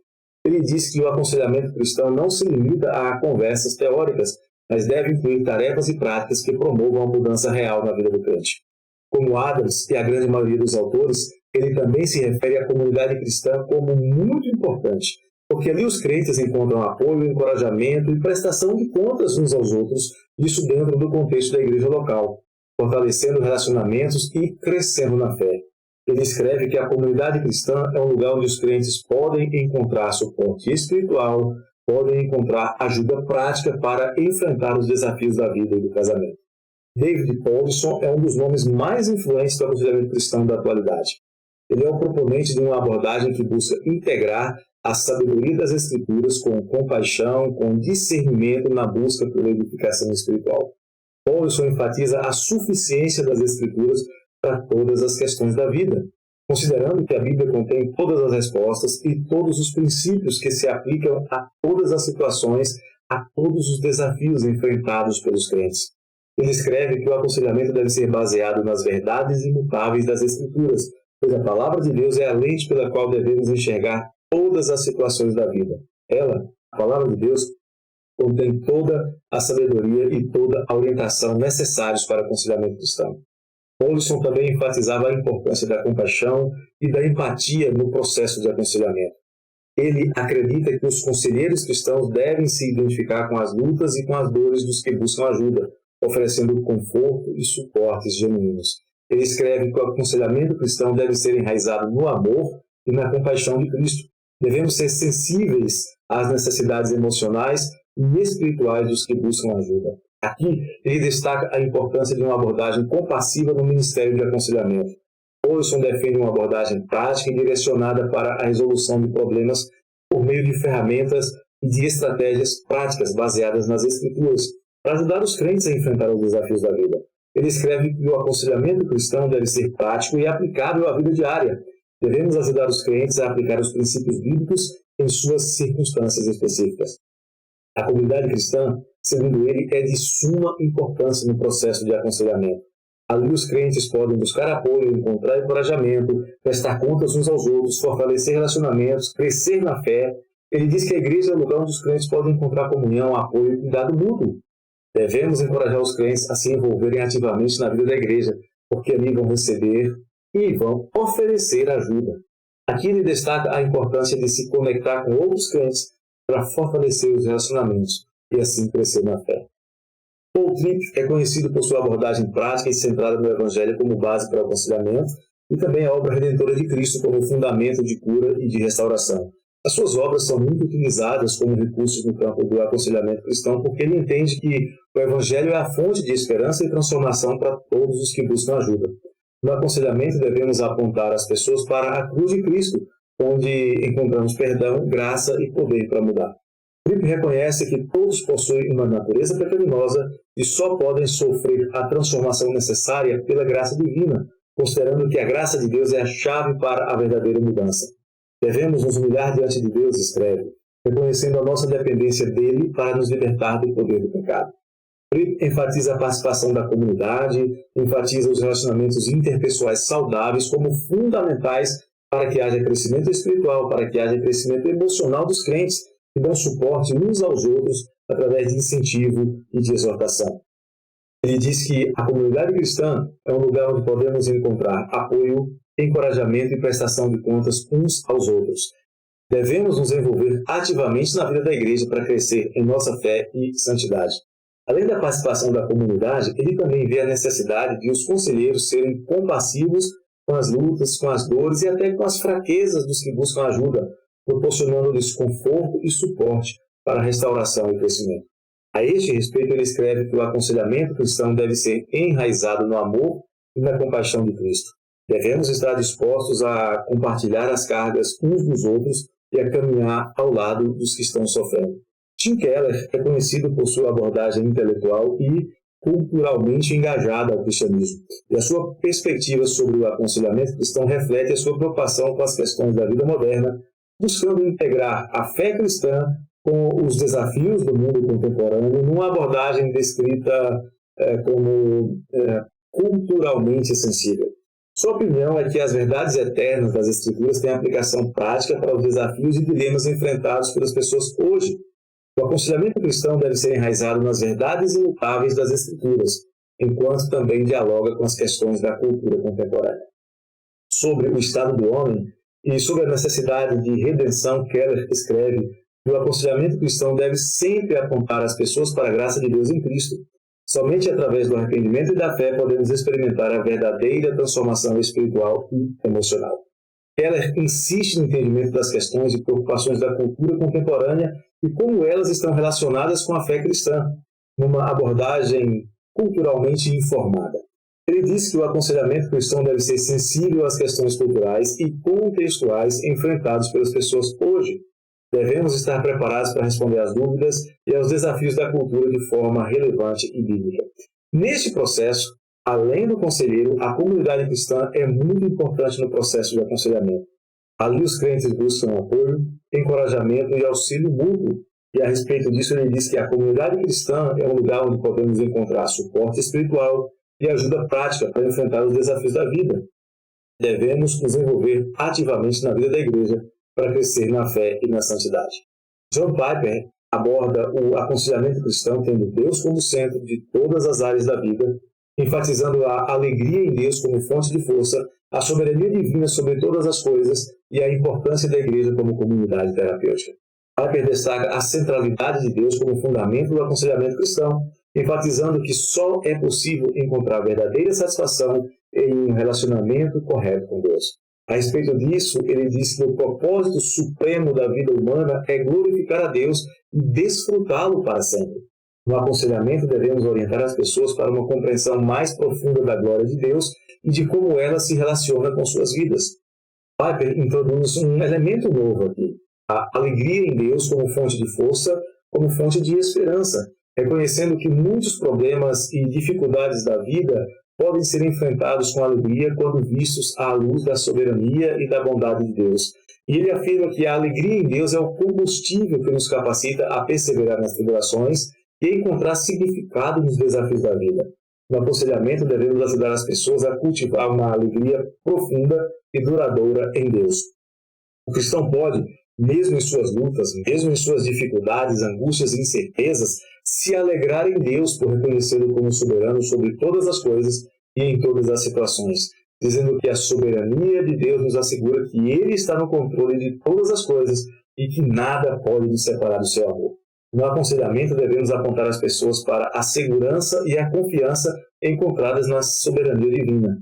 Ele diz que o aconselhamento cristão não se limita a conversas teóricas, mas deve incluir tarefas e práticas que promovam a mudança real na vida do crente. Como Adams e a grande maioria dos autores, ele também se refere à comunidade cristã como muito importante, porque ali os crentes encontram apoio, encorajamento e prestação de contas uns aos outros, isso dentro do contexto da igreja local, fortalecendo relacionamentos e crescendo na fé. Ele escreve que a comunidade cristã é um lugar onde os crentes podem encontrar suporte espiritual, podem encontrar ajuda prática para enfrentar os desafios da vida e do casamento. David Powlison é um dos nomes mais influentes do aconselhamento cristão da atualidade. Ele é um proponente de uma abordagem que busca integrar a sabedoria das Escrituras com compaixão, com discernimento na busca pela edificação espiritual. Powlison enfatiza a suficiência das Escrituras para todas as questões da vida, considerando que a Bíblia contém todas as respostas e todos os princípios que se aplicam a todas as situações, a todos os desafios enfrentados pelos crentes. Ele escreve que o aconselhamento deve ser baseado nas verdades imutáveis das Escrituras, pois a palavra de Deus é a lente pela qual devemos enxergar todas as situações da vida. Ela, a palavra de Deus, contém toda a sabedoria e toda a orientação necessários para o aconselhamento cristão. Powlison também enfatizava a importância da compaixão e da empatia no processo de aconselhamento. Ele acredita que os conselheiros cristãos devem se identificar com as lutas e com as dores dos que buscam ajuda, oferecendo conforto e suportes genuínos. Ele escreve que o aconselhamento cristão deve ser enraizado no amor e na compaixão de Cristo. Devemos ser sensíveis às necessidades emocionais e espirituais dos que buscam ajuda. Aqui, ele destaca a importância de uma abordagem compassiva no ministério de aconselhamento. Powlison defende uma abordagem prática e direcionada para a resolução de problemas por meio de ferramentas e de estratégias práticas baseadas nas Escrituras, para ajudar os crentes a enfrentar os desafios da vida. Ele escreve que o aconselhamento cristão deve ser prático e aplicável à vida diária. Devemos ajudar os crentes a aplicar os princípios bíblicos em suas circunstâncias específicas. A comunidade cristã, segundo ele, é de suma importância no processo de aconselhamento. Ali os crentes podem buscar apoio, encontrar encorajamento, prestar contas uns aos outros, fortalecer relacionamentos, crescer na fé. Ele diz que a igreja é o lugar onde os crentes podem encontrar comunhão, apoio e cuidado mútuo. Devemos encorajar os crentes a se envolverem ativamente na vida da igreja, porque ali vão receber e vão oferecer ajuda. Aqui ele destaca a importância de se conectar com outros crentes para fortalecer os relacionamentos e assim crescer na fé. Paul Tripp é conhecido por sua abordagem prática e centrada no Evangelho como base para o aconselhamento e também a obra redentora de Cristo como fundamento de cura e de restauração. As suas obras são muito utilizadas como recursos no campo do aconselhamento cristão porque ele entende que o Evangelho é a fonte de esperança e transformação para todos os que buscam ajuda. No aconselhamento devemos apontar as pessoas para a cruz de Cristo, onde encontramos perdão, graça e poder para mudar. Tripp reconhece que todos possuem uma natureza pecaminosa e só podem sofrer a transformação necessária pela graça divina, considerando que a graça de Deus é a chave para a verdadeira mudança. Devemos nos humilhar diante de Deus, escreve, reconhecendo a nossa dependência dele para nos libertar do poder do pecado. Tripp enfatiza a participação da comunidade, enfatiza os relacionamentos interpessoais saudáveis como fundamentais para que haja crescimento espiritual, para que haja crescimento emocional dos crentes, que dão suporte uns aos outros através de incentivo e de exortação. Ele diz que a comunidade cristã é um lugar onde podemos encontrar apoio, encorajamento e prestação de contas uns aos outros. Devemos nos envolver ativamente na vida da igreja para crescer em nossa fé e santidade. Além da participação da comunidade, ele também vê a necessidade de os conselheiros serem compassivos com as lutas, com as dores e até com as fraquezas dos que buscam ajuda, proporcionando-lhes conforto e suporte para a restauração e crescimento. A este respeito, ele escreve que o aconselhamento cristão deve ser enraizado no amor e na compaixão de Cristo. Devemos estar dispostos a compartilhar as cargas uns dos outros e a caminhar ao lado dos que estão sofrendo. Tim Keller é conhecido por sua abordagem intelectual e culturalmente engajada ao cristianismo. E a sua perspectiva sobre o aconselhamento cristão reflete a sua preocupação com as questões da vida moderna, buscando integrar a fé cristã com os desafios do mundo contemporâneo numa abordagem descrita como culturalmente sensível. Sua opinião é que as verdades eternas das Escrituras têm aplicação prática para os desafios e dilemas enfrentados pelas pessoas hoje. O aconselhamento cristão deve ser enraizado nas verdades imutáveis das Escrituras, enquanto também dialoga com as questões da cultura contemporânea. Sobre o estado do homem e sobre a necessidade de redenção, Keller escreve que o aconselhamento cristão deve sempre apontar as pessoas para a graça de Deus em Cristo. Somente através do arrependimento e da fé podemos experimentar a verdadeira transformação espiritual e emocional. Keller insiste no entendimento das questões e preocupações da cultura contemporânea e como elas estão relacionadas com a fé cristã, numa abordagem culturalmente informada. Ele diz que o aconselhamento cristão deve ser sensível às questões culturais e contextuais enfrentadas pelas pessoas hoje. Devemos estar preparados para responder às dúvidas e aos desafios da cultura de forma relevante e bíblica. Neste processo, além do conselheiro, a comunidade cristã é muito importante no processo de aconselhamento. Ali os crentes buscam apoio, encorajamento e auxílio mútuo. E a respeito disso ele diz que a comunidade cristã é um lugar onde podemos encontrar suporte espiritual e ajuda prática para enfrentar os desafios da vida. Devemos nos envolver ativamente na vida da igreja para crescer na fé e na santidade. John Piper aborda o aconselhamento cristão tendo Deus como centro de todas as áreas da vida, enfatizando a alegria em Deus como fonte de força, a soberania divina sobre todas as coisas e a importância da igreja como comunidade terapêutica. Piper destaca a centralidade de Deus como fundamento do aconselhamento cristão, enfatizando que só é possível encontrar verdadeira satisfação em um relacionamento correto com Deus. A respeito disso, ele diz que o propósito supremo da vida humana é glorificar a Deus e desfrutá-lo para sempre. No aconselhamento, devemos orientar as pessoas para uma compreensão mais profunda da glória de Deus e de como ela se relaciona com suas vidas. Piper introduz um elemento novo aqui, a alegria em Deus como fonte de força, como fonte de esperança, reconhecendo que muitos problemas e dificuldades da vida podem ser enfrentados com alegria quando vistos à luz da soberania e da bondade de Deus. E ele afirma que a alegria em Deus é o combustível que nos capacita a perseverar nas tribulações e encontrar significado nos desafios da vida. No aconselhamento, devemos ajudar as pessoas a cultivar uma alegria profunda e duradoura em Deus. O cristão pode, mesmo em suas lutas, mesmo em suas dificuldades, angústias e incertezas, se alegrar em Deus por reconhecê-lo como soberano sobre todas as coisas e em todas as situações, dizendo que a soberania de Deus nos assegura que Ele está no controle de todas as coisas e que nada pode nos separar do seu amor. No aconselhamento, devemos apontar as pessoas para a segurança e a confiança encontradas na soberania divina.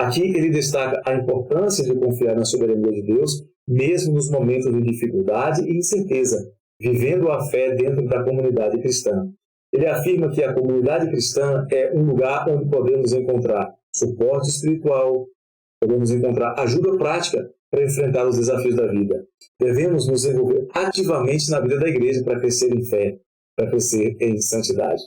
Aqui ele destaca a importância de confiar na soberania de Deus, mesmo nos momentos de dificuldade e incerteza, vivendo a fé dentro da comunidade cristã. Ele afirma que a comunidade cristã é um lugar onde podemos encontrar suporte espiritual, podemos encontrar ajuda prática para enfrentar os desafios da vida. Devemos nos envolver ativamente na vida da igreja para crescer em fé, para crescer em santidade.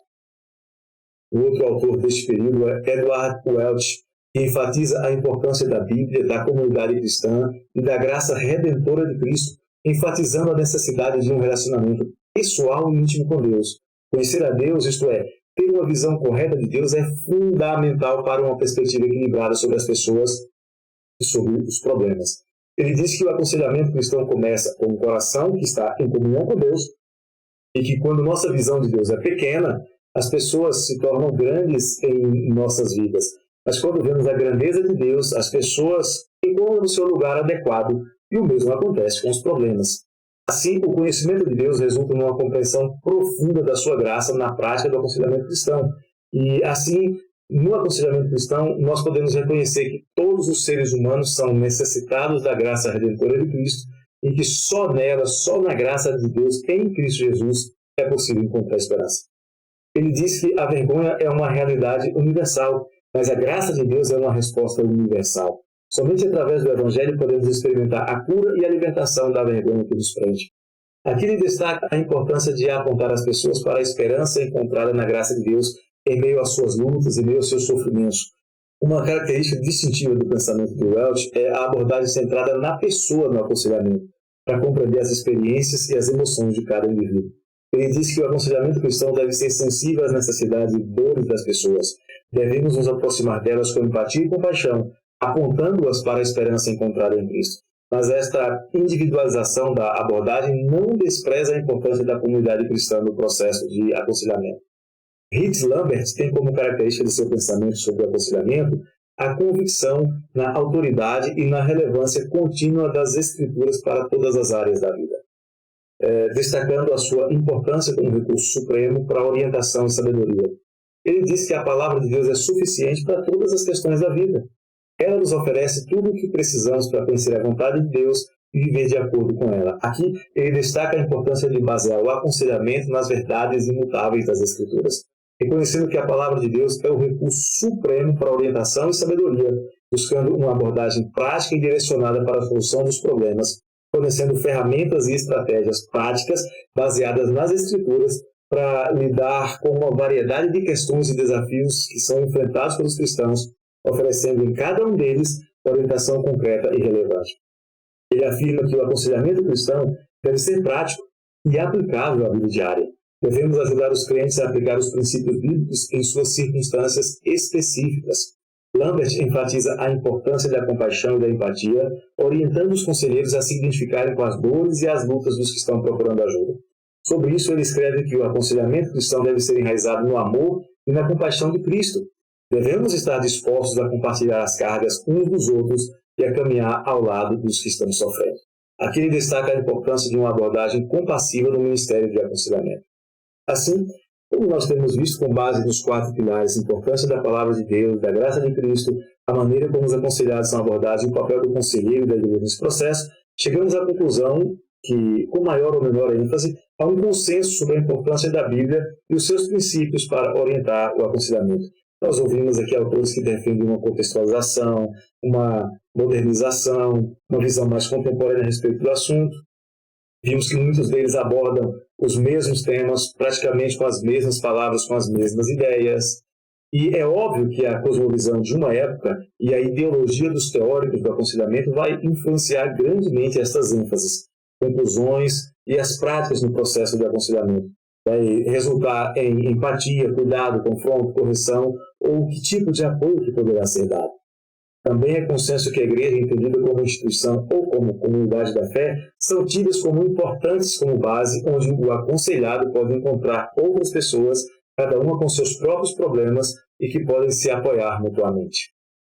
O outro autor deste período é Edward Welch, que enfatiza a importância da Bíblia, da comunidade cristã e da graça redentora de Cristo, enfatizando a necessidade de um relacionamento pessoal e íntimo com Deus. Conhecer a Deus, isto é, ter uma visão correta de Deus, é fundamental para uma perspectiva equilibrada sobre as pessoas e sobre os problemas. Ele diz que o aconselhamento cristão começa com o coração que está em comunhão com Deus e que quando nossa visão de Deus é pequena, as pessoas se tornam grandes em nossas vidas. Mas quando vemos a grandeza de Deus, as pessoas encontram o seu lugar adequado e o mesmo acontece com os problemas. Assim, o conhecimento de Deus resulta numa compreensão profunda da sua graça na prática do aconselhamento cristão. E assim, no aconselhamento cristão, nós podemos reconhecer que todos os seres humanos são necessitados da graça redentora de Cristo e que só nela, só na graça de Deus, em Cristo Jesus, é possível encontrar esperança. Ele diz que a vergonha é uma realidade universal, mas a graça de Deus é uma resposta universal. Somente através do Evangelho podemos experimentar a cura e a libertação da vergonha que nos prende. Aqui ele destaca a importância de apontar as pessoas para a esperança encontrada na graça de Deus em meio às suas lutas, em meio aos seus sofrimentos. Uma característica distintiva do pensamento de Welch é a abordagem centrada na pessoa no aconselhamento, para compreender as experiências e as emoções de cada indivíduo. Ele diz que o aconselhamento cristão deve ser sensível às necessidades e dores das pessoas. Devemos nos aproximar delas com empatia e compaixão, apontando-as para a esperança encontrada em Cristo. Mas esta individualização da abordagem não despreza a importância da comunidade cristã no processo de aconselhamento. Ritz Lambert tem como característica de seu pensamento sobre o aconselhamento a convicção na autoridade e na relevância contínua das Escrituras para todas as áreas da vida, destacando a sua importância como recurso supremo para a orientação e sabedoria. Ele diz que a palavra de Deus é suficiente para todas as questões da vida. Ela nos oferece tudo o que precisamos para conhecer a vontade de Deus e viver de acordo com ela. Aqui, ele destaca a importância de basear o aconselhamento nas verdades imutáveis das Escrituras, reconhecendo que a palavra de Deus é o recurso supremo para a orientação e sabedoria, buscando uma abordagem prática e direcionada para a solução dos problemas, fornecendo ferramentas e estratégias práticas baseadas nas Escrituras para lidar com uma variedade de questões e desafios que são enfrentados pelos cristãos, oferecendo em cada um deles orientação concreta e relevante. Ele afirma que o aconselhamento cristão deve ser prático e aplicável à vida diária. Devemos ajudar os crentes a aplicar os princípios bíblicos em suas circunstâncias específicas. Lambert enfatiza a importância da compaixão e da empatia, orientando os conselheiros a se identificarem com as dores e as lutas dos que estão procurando ajuda. Sobre isso, ele escreve que o aconselhamento cristão deve ser enraizado no amor e na compaixão de Cristo. Devemos estar dispostos a compartilhar as cargas uns dos outros e a caminhar ao lado dos que estão sofrendo. Aqui ele destaca a importância de uma abordagem compassiva no ministério de aconselhamento. Assim, como nós temos visto com base nos 4 pilares, a importância da palavra de Deus, da graça de Cristo, a maneira como os aconselhados são abordados e o papel do conselheiro e da igreja nesse processo, chegamos à conclusão que, com maior ou menor ênfase, há um consenso sobre a importância da Bíblia e os seus princípios para orientar o aconselhamento. Nós ouvimos aqui autores que defendem uma contextualização, uma modernização, uma visão mais contemporânea a respeito do assunto. Vimos que muitos deles abordam os mesmos temas, praticamente com as mesmas palavras, com as mesmas ideias. E é óbvio que a cosmovisão de uma época e a ideologia dos teóricos do aconselhamento vai influenciar grandemente estas ênfases, conclusões e as práticas no processo de aconselhamento. Vai resultar em empatia, cuidado, confronto, correção, ou que tipo de apoio que poderá ser dado. Também é consenso que a igreja, entendida como instituição ou como comunidade da fé, são tidas como importantes como base onde o aconselhado pode encontrar outras pessoas, cada uma com seus próprios problemas e que podem se apoiar mutuamente.